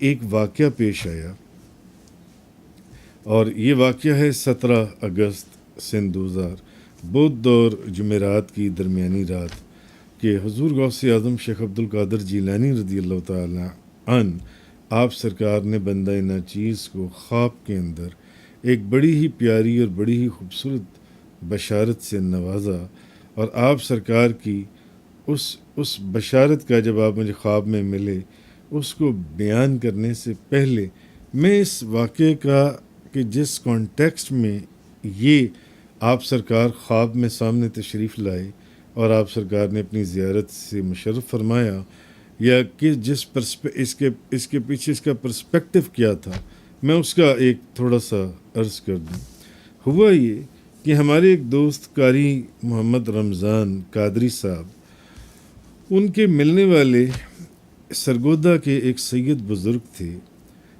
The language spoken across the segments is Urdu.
ایک واقعہ پیش آیا، اور یہ واقعہ ہے 17 اگست سن 2000 بدھ اور جمعرات کی درمیانی رات کہ حضور غوث اعظم شیخ عبدالقادر جیلانی رضی اللہ تعالی عنہ آپ سرکار نے بندہ ناچیز کو خواب کے اندر ایک بڑی ہی پیاری اور بڑی ہی خوبصورت بشارت سے نوازا، اور آپ سرکار کی اس بشارت کا جب آپ مجھے خواب میں ملے، اس کو بیان کرنے سے پہلے میں اس واقعے کا کہ جس کانٹیکسٹ میں یہ آپ سرکار خواب میں سامنے تشریف لائے اور آپ سرکار نے اپنی زیارت سے مشرف فرمایا، یا کہ جس اس کے پیچھے اس کا پرسپیکٹو کیا تھا، میں اس کا ایک تھوڑا سا عرض کر دوں۔ ہوا یہ کہ ہمارے ایک دوست قاری محمد رمضان قادری صاحب، ان کے ملنے والے سرگودا کے ایک سید بزرگ تھے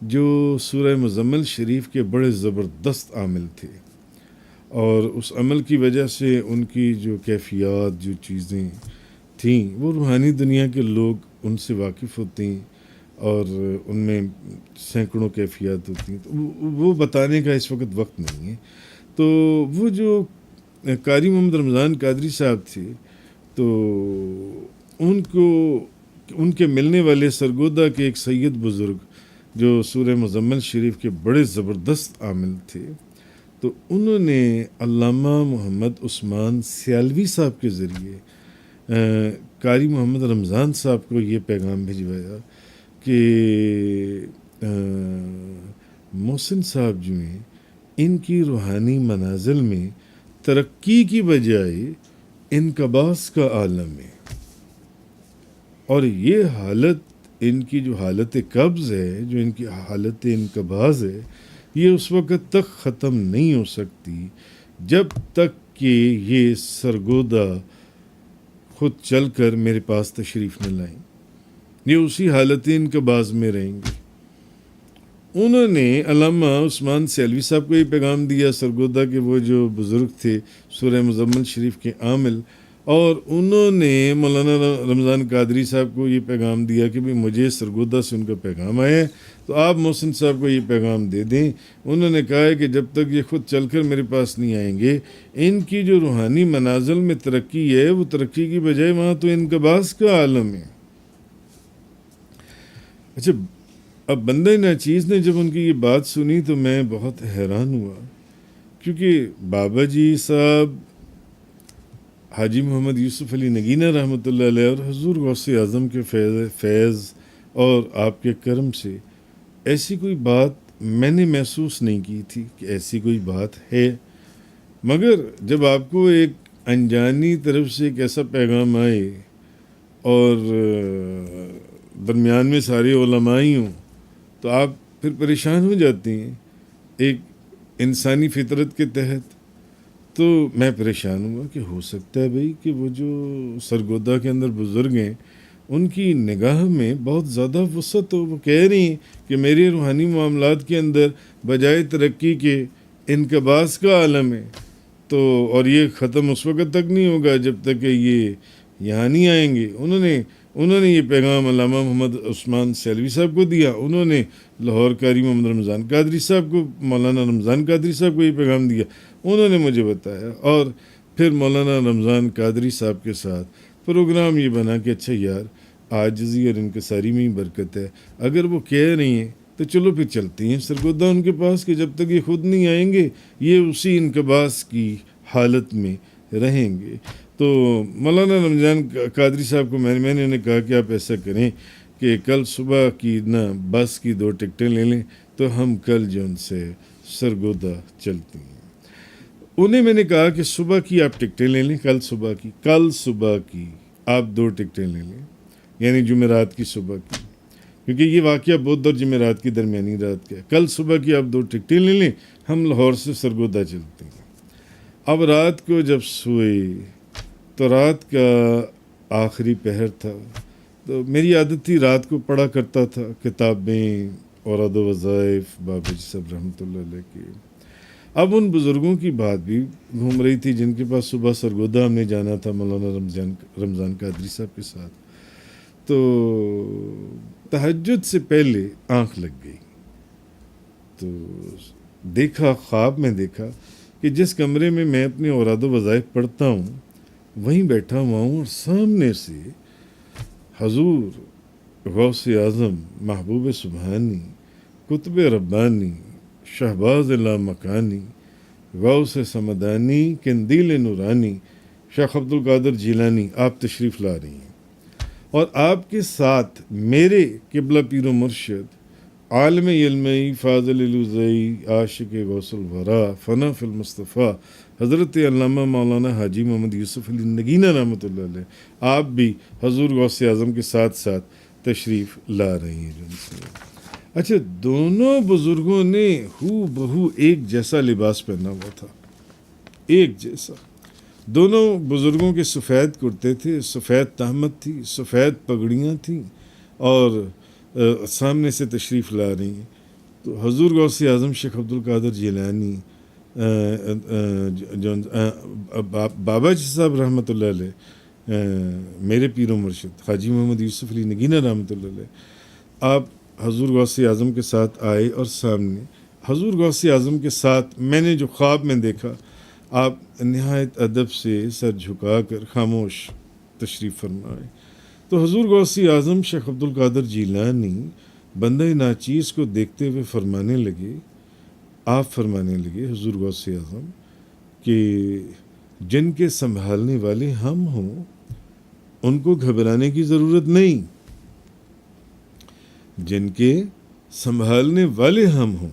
جو سورہ مزمل شریف کے بڑے زبردست عامل تھے، اور اس عمل کی وجہ سے ان کی جو کیفیات، جو چیزیں تھیں، وہ روحانی دنیا کے لوگ ان سے واقف ہوتے ہیں، اور ان میں سینکڑوں کیفیات ہوتی ہیں، تو وہ بتانے کا اس وقت نہیں ہے۔ تو وہ جو قاری محمد رمضان قادری صاحب تھے، تو ان کے ملنے والے سرگودا کے ایک سید بزرگ جو سورہ مزمل شریف کے بڑے زبردست عامل تھے، تو انہوں نے علامہ محمد عثمان سیالوی صاحب کے ذریعے قاری محمد رمضان صاحب کو یہ پیغام بھجوایا کہ محسن صاحب جو ہیں، ان کی روحانی منازل میں ترقی کی بجائے انکباس کا عالم ہے، اور یہ حالت، ان کی جو حالت قبض ہے، جو ان کی حالت انقباض ہے، یہ اس وقت تک ختم نہیں ہو سکتی جب تک کہ یہ سرگودا خود چل کر میرے پاس تشریف نہ لائیں، یہ اسی حالت انقباض میں رہیں گے۔ انہوں نے علامہ عثمان سیالوی صاحب کو یہ پیغام دیا، سرگودا کے وہ جو بزرگ تھے سورہ مزمل شریف کے عامل، اور انہوں نے مولانا رمضان قادری صاحب کو یہ پیغام دیا کہ بھی مجھے سرگودا سے ان کا پیغام آیا ہے، تو آپ محسن صاحب کو یہ پیغام دے دیں۔ انہوں نے کہا ہے کہ جب تک یہ خود چل کر میرے پاس نہیں آئیں گے، ان کی جو روحانی منازل میں ترقی ہے، وہ ترقی کی بجائے وہاں تو انقباض کا عالم ہے۔ اچھا، اب بندہ ناچیز نے جب ان کی یہ بات سنی تو میں بہت حیران ہوا، کیونکہ بابا جی صاحب حاجی محمد یوسف علی نگینہ رحمۃ اللہ علیہ اور حضور غوث اعظم کے فیض اور آپ کے کرم سے ایسی کوئی بات میں نے محسوس نہیں کی تھی کہ ایسی کوئی بات ہے، مگر جب آپ کو ایک انجانی طرف سے ایک ایسا پیغام آئے اور درمیان میں سارے علماء ہی ہوں، تو آپ پھر پریشان ہو جاتے ہیں ایک انسانی فطرت کے تحت۔ تو میں پریشان ہوا کہ ہو سکتا ہے بھئی کہ وہ جو سرگودا کے اندر بزرگ ہیں، ان کی نگاہ میں بہت زیادہ وسعت ہو، وہ کہہ رہی ہیں کہ میرے روحانی معاملات کے اندر بجائے ترقی کے انقباض کا عالم ہے، تو اور یہ ختم اس وقت تک نہیں ہوگا جب تک کہ یہ یہاں نہیں آئیں گے۔ انہوں نے یہ پیغام علامہ محمد عثمان سیالوی صاحب کو دیا، انہوں نے لاہور قاری محمد رمضان قادری صاحب کو، مولانا رمضان قادری صاحب کو یہ پیغام دیا، انہوں نے مجھے بتایا، اور پھر مولانا رمضان قادری صاحب کے ساتھ پروگرام یہ بنا کہ اچھا یار، عاجزی اور انکساری میں ہی برکت ہے، اگر وہ کہہ رہی ہیں تو چلو پھر چلتے ہیں سرگودا ان کے پاس، کہ جب تک یہ خود نہیں آئیں گے یہ اسی انقباض کی حالت میں رہیں گے۔ تو مولانا رمضان قادری صاحب کو میں نے انہیں کہا کہ آپ ایسا کریں کہ کل صبح کی بس کی 2 ٹکٹیں لے لیں، تو ہم کل جو ان سے سرگودا چلتے ہیں۔ انہیں میں نے کہا کہ صبح کی آپ ٹکٹیں لے لیں، کل صبح کی آپ 2 ٹکٹیں لے لیں، یعنی جمعرات کی صبح کی، کیونکہ یہ واقعہ بدھ اور جمعرات کی درمیانی رات کا ہے۔ کل صبح کی آپ 2 ٹکٹیں لے لیں، ہم لاہور سے سرگودا چلتے ہیں۔ اب رات کو جب سوئے تو رات کا آخری پہر تھا، تو میری عادت تھی رات کو پڑھا کرتا تھا کتابیں اوراد و وظائف بابا جی صاحب رحمۃ اللہ علیہ کے۔ اب ان بزرگوں کی بات بھی گھوم رہی تھی جن کے پاس صبح سرگودا ہم نے جانا تھا مولانا رمضان قادری صاحب کے ساتھ۔ تو تہجد سے پہلے آنکھ لگ گئی، تو دیکھا، خواب میں دیکھا کہ جس کمرے میں میں اپنے اوراد و وظائف پڑھتا ہوں وہیں بیٹھا ہوا ہوں، اور سامنے سے حضور غوث اعظم، محبوب سبحانی، قطب ربانی، شہباز لامکانی، غوث سمدانی، قندیل نورانی، شیخ عبد القادر جیلانی آپ تشریف لا رہی ہیں، اور آپ کے ساتھ میرے قبلہ پیر و مرشد، عالم علمی، فاضل الوزئی، عاشق غوث الورا، فنا فی المصطفیٰ، حضرت علامہ مولانا حاجی محمد یوسف علی نگینہ رحمۃ اللہ علیہ، آپ بھی حضور غوث اعظم کے ساتھ ساتھ تشریف لا رہی ہیں۔ اچھا، دونوں بزرگوں نے ہو بہو ایک جیسا لباس پہنا ہوا تھا، ایک جیسا۔ دونوں بزرگوں کے سفید کرتے تھے، سفید تہمت تھی، سفید پگڑیاں تھیں، اور سامنے سے تشریف لا رہی ہیں۔ تو حضور غوث اعظم شیخ عبد القادر جیلانی، بابا جی صاحب رحمۃ اللہ علیہ، میرے پیر و مرشد حاجی محمد یوسف علی نگینہ رحمۃ اللہ علیہ، آپ حضور غوث اعظم کے ساتھ آئے، اور سامنے حضور غوث اعظم کے ساتھ میں نے جو خواب میں دیکھا، آپ نہایت ادب سے سر جھکا کر خاموش تشریف فرمائے۔ تو حضور غوث اعظم شیخ عبد القادر جیلانی بندہ ناچیز کو دیکھتے ہوئے فرمانے لگے، آپ فرمانے لگے حضور غوث اعظم کہ جن کے سنبھالنے والے ہم ہوں ان کو گھبرانے کی ضرورت نہیں، جن کے سنبھالنے والے ہم ہوں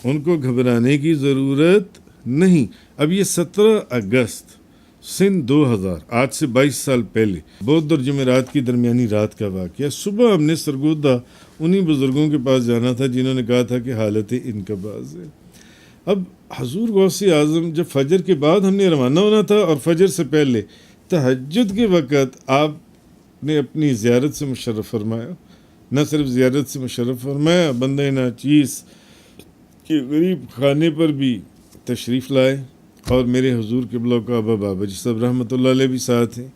ان کو گھبرانے کی ضرورت نہیں۔ اب یہ 17 اگست سن 2000، آج سے 22 سال پہلے، بدھ اور جمعرات کی درمیانی رات کا واقعہ۔ صبح ہم نے سرگودا انہی بزرگوں کے پاس جانا تھا جنہوں نے کہا تھا کہ حالت انقباض ہے۔ اب حضور غوث اعظم جب فجر کے بعد ہم نے روانہ ہونا تھا، اور فجر سے پہلے تہجد کے وقت آپ نے اپنی زیارت سے مشرف فرمایا، نہ صرف زیارت سے مشرف فرمایا، بندہ ناچیز کے غریب خانے پر بھی تشریف لائے، اور میرے حضور قبلہ کعبہ بابا جی صاحب رحمۃ اللہ علیہ بھی ساتھ ہیں۔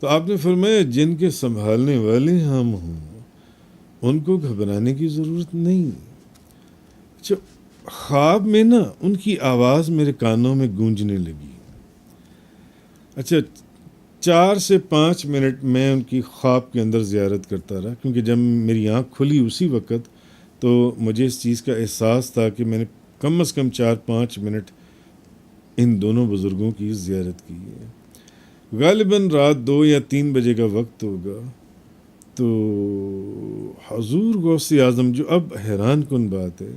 تو آپ نے فرمایا جن کے سنبھالنے والے ہم ہوں ان کو گھبرانے کی ضرورت نہیں۔ اچھا، خواب میں نا ان کی آواز میرے کانوں میں گونجنے لگی۔ اچھا، 4 سے 5 منٹ میں ان کی خواب کے اندر زیارت کرتا رہا، کیونکہ جب میری آنکھ کھلی اسی وقت تو مجھے اس چیز کا احساس تھا کہ میں نے کم از کم 4-5 منٹ ان دونوں بزرگوں کی زیارت کی ہے۔ غالباً رات 2 یا 3 بجے کا وقت ہوگا، تو حضور غوث اعظم، جو اب حیران کن بات ہے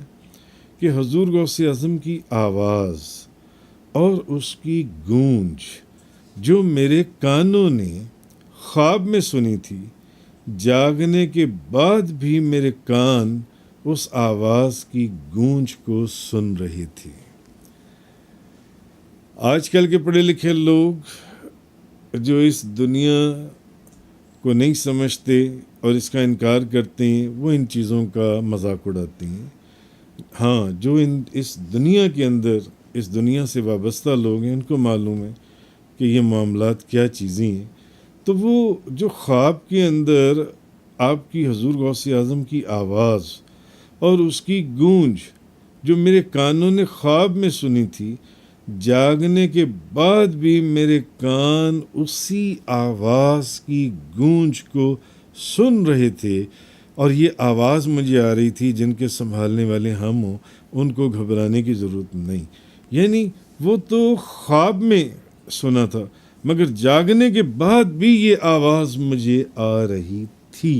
کہ حضور غوث اعظم کی آواز اور اس کی گونج جو میرے کانوں نے خواب میں سنی تھی، جاگنے کے بعد بھی میرے کان اس آواز کی گونج کو سن رہے تھے۔ آج کل کے پڑھے لکھے لوگ جو اس دنیا کو نہیں سمجھتے اور اس کا انکار کرتے ہیں، وہ ان چیزوں کا مذاق اڑاتے ہیں۔ ہاں، جو اس دنیا کے اندر، اس دنیا سے وابستہ لوگ ہیں، ان کو معلوم ہے کہ یہ معاملات کیا چیزیں ہیں۔ تو وہ جو خواب کے اندر آپ کی حضور غوث اعظم کی آواز اور اس کی گونج جو میرے کانوں نے خواب میں سنی تھی، جاگنے کے بعد بھی میرے کان اسی آواز کی گونج کو سن رہے تھے، اور یہ آواز مجھے آ رہی تھی جن کے سنبھالنے والے ہم ہوں ان کو گھبرانے کی ضرورت نہیں۔ یعنی وہ تو خواب میں سنا تھا، مگر جاگنے کے بعد بھی یہ آواز مجھے آ رہی تھی۔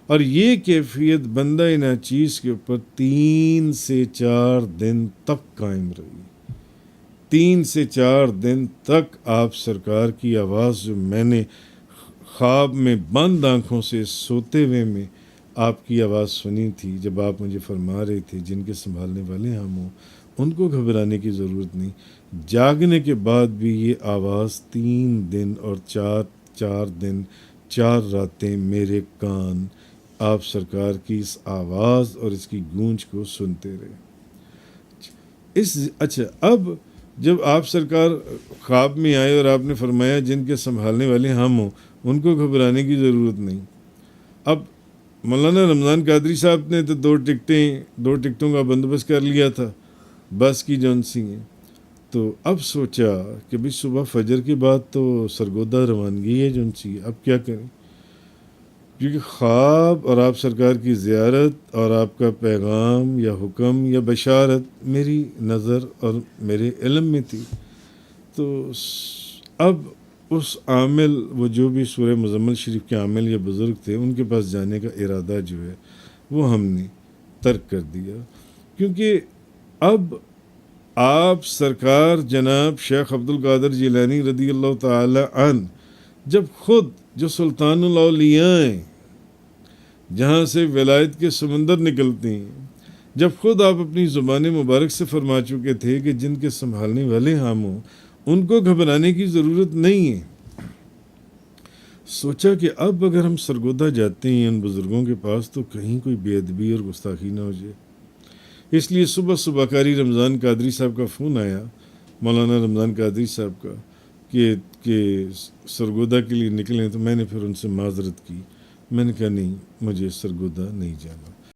اور یہ کیفیت بندہ ناچیز کے اوپر 3 سے 4 دن تک قائم رہی۔ 3 سے 4 دن تک آپ سرکار کی آواز جو میں نے خواب میں بند آنکھوں سے سوتے ہوئے میں آپ کی آواز سنی تھی، جب آپ مجھے فرما رہے تھے جن کے سنبھالنے والے ہم ہوں ان کو گھبرانے کی ضرورت نہیں، جاگنے کے بعد بھی یہ آواز 3 دن اور 4 دن 4 راتیں میرے کان آپ سرکار کی اس آواز اور اس کی گونج کو سنتے رہے۔ اچھا، اب جب آپ سرکار خواب میں آئے اور آپ نے فرمایا جن کے سنبھالنے والے ہم ہوں ان کو گھبرانے کی ضرورت نہیں. اب مولانا رمضان قادری صاحب نے تو دو ٹکٹوں کا بندوبست کر لیا تھا بس کی جون سی ہیں. تو اب سوچا کہ بھی صبح فجر کے بعد تو سرگودا روانگی ہے جون سی, اب کیا کریں, کیونکہ خواب اور آپ سرکار کی زیارت اور آپ کا پیغام یا حکم یا بشارت میری نظر اور میرے علم میں تھی. تو اب اس عامل, وہ جو بھی سورہ مزمل شریف کے عامل یا بزرگ تھے, ان کے پاس جانے کا ارادہ جو ہے وہ ہم نے ترک کر دیا, کیونکہ اب آپ سرکار جناب شیخ عبد القادر جیلانی رضی اللہ تعالی عنہ جب خود جو سلطان الاولیاء ہیں, جہاں سے ولایت کے سمندر نکلتے ہیں, جب خود آپ اپنی زبان مبارک سے فرما چکے تھے کہ جن کے سنبھالنے والے ہم ہوں ان کو گھبرانے کی ضرورت نہیں ہے, سوچا کہ اب اگر ہم سرگودا جاتے ہیں ان بزرگوں کے پاس تو کہیں کوئی بے ادبی اور گستاخی نہ ہو جائے. اس لیے صبح قاری رمضان قادری صاحب کا فون آیا, مولانا رمضان قادری صاحب کا, کہ سرگودا کے لیے نکلیں. تو میں نے پھر ان سے معذرت کی, میں نے کہا نہیں, مجھے سرگودا نہیں جانا.